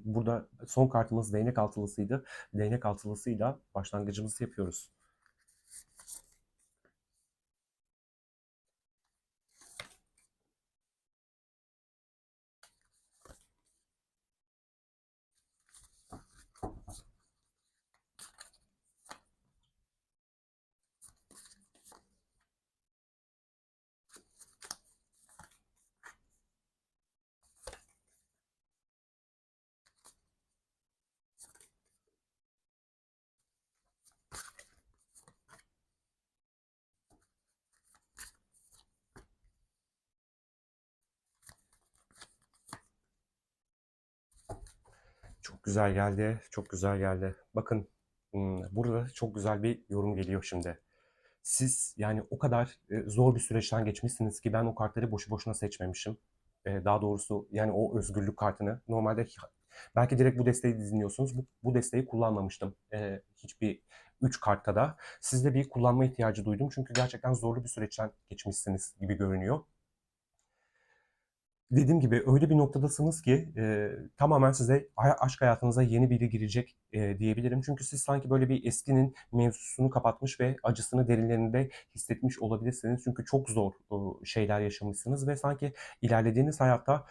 A: burada son kartımız değnek altılısıydı. Değnek altılısıyla başlangıcımızı yapıyoruz. Çok güzel geldi. Çok güzel geldi. Bakın burada çok güzel bir yorum geliyor şimdi. Siz yani o kadar zor bir süreçten geçmişsiniz ki ben o kartları boşu boşuna seçmemişim. Daha doğrusu yani o özgürlük kartını. Normalde belki direkt bu desteği dinliyorsunuz. Bu desteği kullanmamıştım. Hiçbir 3 kartta da. Sizde bir kullanma ihtiyacı duydum. Çünkü gerçekten zorlu bir süreçten geçmişsiniz gibi görünüyor. Dediğim gibi öyle bir noktadasınız ki tamamen size aşk hayatınıza yeni biri girecek diyebilirim. Çünkü siz sanki böyle bir eskinin mevzusunu kapatmış ve acısını derinlerinde hissetmiş olabilirsiniz. Çünkü çok zor şeyler yaşamışsınız ve sanki ilerlediğiniz hayatta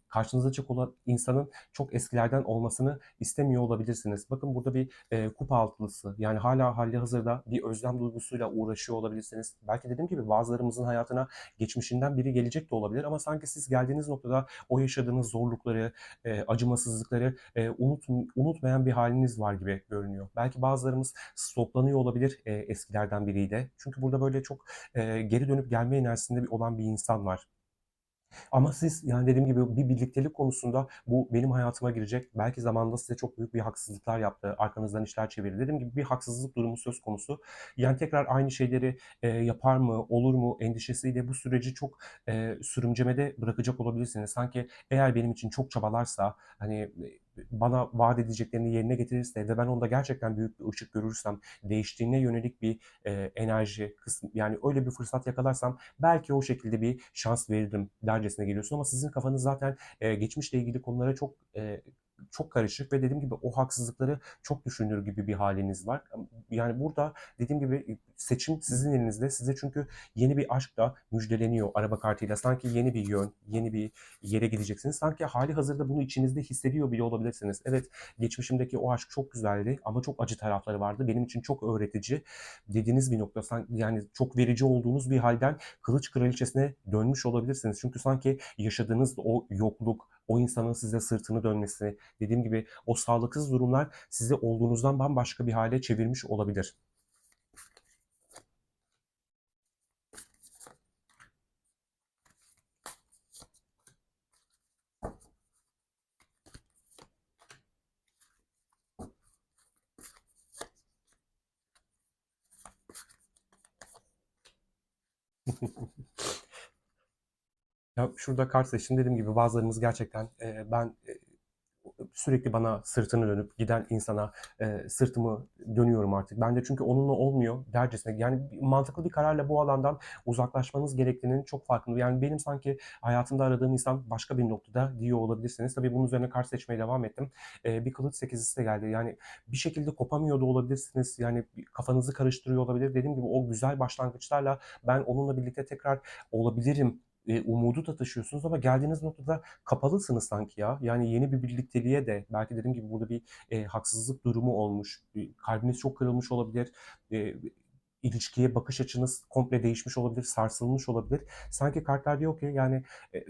A: karşınıza çıkacak olan insanın çok eskilerden olmasını istemiyor olabilirsiniz. Bakın burada bir kupa altılısı yani hala hali hazırda bir özlem duygusuyla uğraşıyor olabilirsiniz. Belki dediğim gibi bazılarımızın hayatına geçmişinden biri gelecek de olabilir ama sanki siz geldiğiniz noktada o yaşadığınız zorlukları, acımasızlıkları unutmayan bir haliniz var gibi görünüyor. Belki bazılarımız stoklanıyor olabilir eskilerden biriyle. Çünkü burada böyle çok geri dönüp gelme enerjisinde olan bir insan var. Ama siz yani dediğim gibi bir birliktelik konusunda bu benim hayatıma girecek. Belki zamanında size çok büyük bir haksızlıklar yaptı. Arkanızdan işler çevirdi. Dediğim gibi bir haksızlık durumu söz konusu. Yani tekrar aynı şeyleri yapar mı, olur mu endişesiyle bu süreci çok sürümcemede bırakacak olabilirsiniz. Sanki eğer benim için çok çabalarsa hani bana vaat edeceklerini yerine getirirse ve ben onda gerçekten büyük bir ışık görürsem, değiştiğine yönelik bir enerji, kısım, yani öyle bir fırsat yakalarsam belki o şekilde bir şans veririm dercesine geliyorsun ama sizin kafanız zaten geçmişle ilgili konulara çok karışık ve dediğim gibi o haksızlıkları çok düşünür gibi bir haliniz var. Yani burada dediğim gibi seçim sizin elinizde. Size çünkü yeni bir aşk da müjdeleniyor araba kartıyla. Sanki yeni bir yön, yeni bir yere gideceksiniz. Sanki hali hazırda bunu içinizde hissediyor bile olabilirsiniz. Evet, geçmişimdeki o aşk çok güzeldi ama çok acı tarafları vardı. Benim için çok öğretici dediğiniz bir nokta. Yani çok verici olduğunuz bir halden kılıç kraliçesine dönmüş olabilirsiniz. Çünkü sanki yaşadığınız o yokluk, o insanın size sırtını dönmesi, dediğim gibi o sağlıksız durumlar sizi olduğunuzdan bambaşka bir hale çevirmiş olabilir. Ya şurada kart seçtim dediğim gibi bazılarımız gerçekten ben sürekli bana sırtını dönüp giden insana sırtımı dönüyorum artık. Ben de çünkü onunla olmuyor dercesine. Yani mantıklı bir kararla bu alandan uzaklaşmanız gerektiğinin çok farkında. Yani benim sanki hayatımda aradığım insan başka bir noktada diyor olabilirsiniz. Tabii bunun üzerine kart seçmeye devam ettim. Bir kılıç sekizisi de geldi. Yani bir şekilde kopamıyor da olabilirsiniz. Yani kafanızı karıştırıyor olabilir. Dediğim gibi o güzel başlangıçlarla ben onunla birlikte tekrar olabilirim umudu da taşıyorsunuz ama geldiğiniz noktada kapalısınız sanki ya. Yani yeni bir birlikteliğe de belki dediğim gibi burada bir haksızlık durumu olmuş. Kalbiniz çok kırılmış olabilir. E, ilişkiye bakış açınız komple değişmiş olabilir, sarsılmış olabilir. Sanki kartlar diyor ki yani e,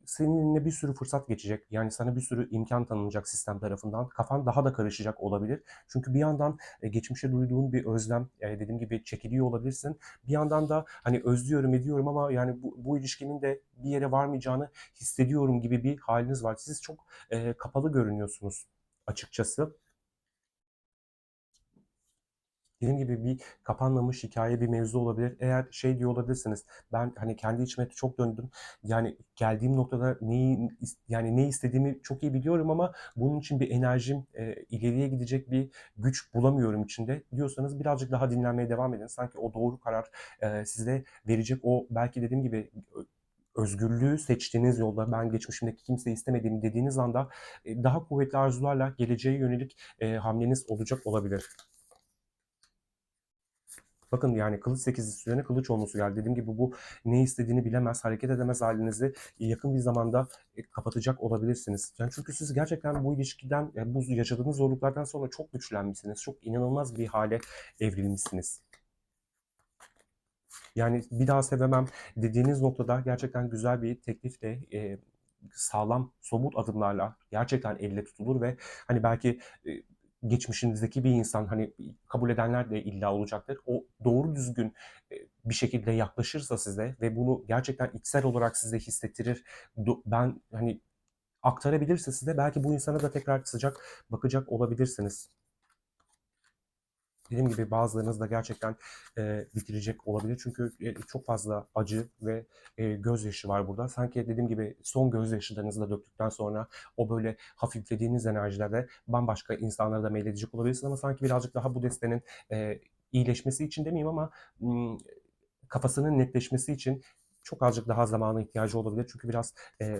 A: seninle bir sürü fırsat geçecek. Yani sana bir sürü imkan tanınacak sistem tarafından. Kafan daha da karışacak olabilir. Çünkü bir yandan geçmişe duyduğun bir özlem, dediğim gibi çekiliyor olabilirsin. Bir yandan da hani özlüyorum ediyorum ama yani bu ilişkinin de bir yere varmayacağını hissediyorum gibi bir haliniz var. Siz çok kapalı görünüyorsunuz açıkçası. Dediğim gibi bir kapanmamış hikaye, bir mevzu olabilir. Eğer şey diyor olabilirsiniz, ben hani kendi içime çok döndüm. Yani geldiğim noktada yani ne istediğimi çok iyi biliyorum ama bunun için bir enerjim, ileriye gidecek bir güç bulamıyorum içinde diyorsanız birazcık daha dinlenmeye devam edin. Sanki o doğru karar size verecek o belki dediğim gibi özgürlüğü seçtiğiniz yolda ben geçmişimdeki kimseyi istemediğimi dediğiniz anda daha kuvvetli arzularla geleceğe yönelik hamleniz olacak olabilir. Bakın yani kılıç sekizlisi üzerine kılıç olması geldi. Dediğim gibi bu ne istediğini bilemez, hareket edemez halinizi yakın bir zamanda kapatacak olabilirsiniz. Yani çünkü siz gerçekten bu ilişkiden, bu yaşadığınız zorluklardan sonra çok güçlenmişsiniz. Çok inanılmaz bir hale evrilmişsiniz. Yani bir daha sevemem dediğiniz noktada gerçekten güzel bir teklifle sağlam, somut adımlarla gerçekten elle tutulur ve hani belki geçmişinizdeki bir insan hani kabul edenler de illa olacaktır. O doğru düzgün bir şekilde yaklaşırsa size ve bunu gerçekten içsel olarak size hissettirir. Ben hani aktarabilirse size belki bu insana da tekrar sıcak bakacak olabilirsiniz. Dediğim gibi bazılarınız da gerçekten bitirecek olabilir. Çünkü çok fazla acı ve gözyaşı var burada. Sanki dediğim gibi son gözyaşlarınızı da döktükten sonra o böyle hafiflediğiniz enerjilerde bambaşka insanlara da meyledecek olabilirsiniz. Ama sanki birazcık daha bu destenin iyileşmesi için demeyeyim ama kafasının netleşmesi için çok azıcık daha zamana ihtiyacı olabilir. Çünkü biraz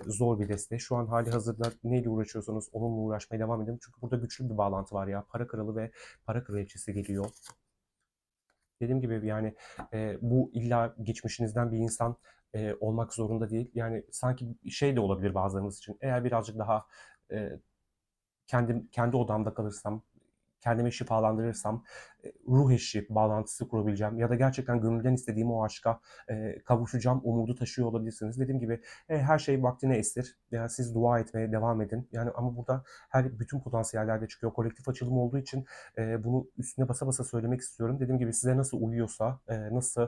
A: zor bir deste. Şu an hali hazırda neyle uğraşıyorsanız onunla uğraşmaya devam edin. Çünkü burada güçlü bir bağlantı var ya. Para kralı ve para kraliçesi geliyor. Dediğim gibi yani bu illa geçmişinizden bir insan olmak zorunda değil. Yani sanki şey de olabilir bazılarınız için. Eğer birazcık daha e, kendi odamda kalırsam, kendimi şifalandırırsam ruh eşi bağlantısı kurabileceğim ya da gerçekten gönülden istediğim o aşka kavuşacağım umudu taşıyor olabilirsiniz. Dediğim gibi her şey vaktine esir. Yani siz dua etmeye devam edin. Yani ama burada bütün potansiyeller de çıkıyor. Kolektif açılım olduğu için bunu üstüne basa basa söylemek istiyorum. Dediğim gibi size nasıl uyuyorsa, nasıl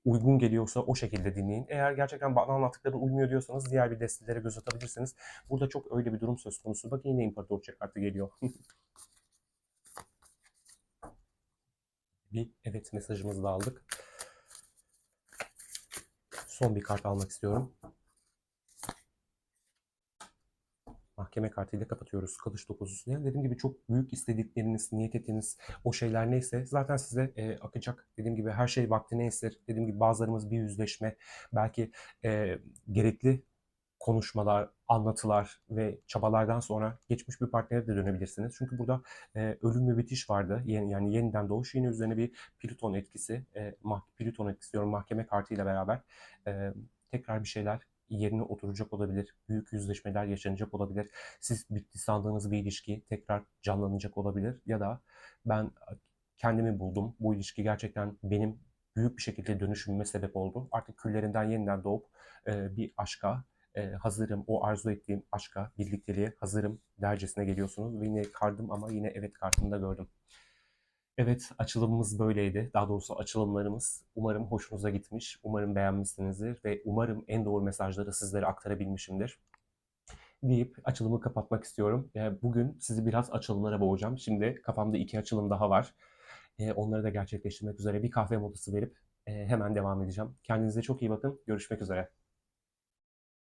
A: uygun geliyorsa o şekilde dinleyin. Eğer gerçekten bana anlattıkları uymuyor diyorsanız diğer bir destelere göz atabilirsiniz. Burada çok öyle bir durum söz konusu. Bakın yine İmparatorluk kartı geliyor. Bir evet mesajımızı da aldık. Son bir kart almak istiyorum. Mahkeme kartıyla kapatıyoruz. Kılıç dokuzlusu. Yani dediğim gibi çok büyük istedikleriniz, niyet ettiğiniz o şeyler neyse zaten size akacak. Dediğim gibi her şey vaktine esir. Dediğim gibi bazılarımız bir yüzleşme, belki gerekli konuşmalar, anlatılar ve çabalardan sonra geçmiş bir partnere de dönebilirsiniz. Çünkü burada ölüm ve bitiş vardı. Yani yeniden doğuş yine üzerine bir Plüton etkisi, Plüton etkisi diyorum mahkeme kartıyla beraber tekrar bir şeyler yerine oturacak olabilir. Büyük yüzleşmeler yaşanacak olabilir. Siz bitti sandığınız bir ilişki tekrar canlanacak olabilir. Ya da ben kendimi buldum. Bu ilişki gerçekten benim büyük bir şekilde dönüşümüme sebep oldu. Artık küllerinden yeniden doğup bir aşka hazırım, o arzu ettiğim aşka, birlikteliğe hazırım dercesine geliyorsunuz. Ve yine kardım ama yine evet kartını da gördüm. Evet, açılımımız böyleydi. Daha doğrusu açılımlarımız. Umarım hoşunuza gitmiş, umarım beğenmişsinizdir ve umarım en doğru mesajları sizlere aktarabilmişimdir deyip açılımı kapatmak istiyorum. Bugün sizi biraz açılımlara boğacağım. Şimdi kafamda 2 açılım daha var. Onları da gerçekleştirmek üzere bir kahve molası verip hemen devam edeceğim. Kendinize çok iyi bakın. Görüşmek üzere.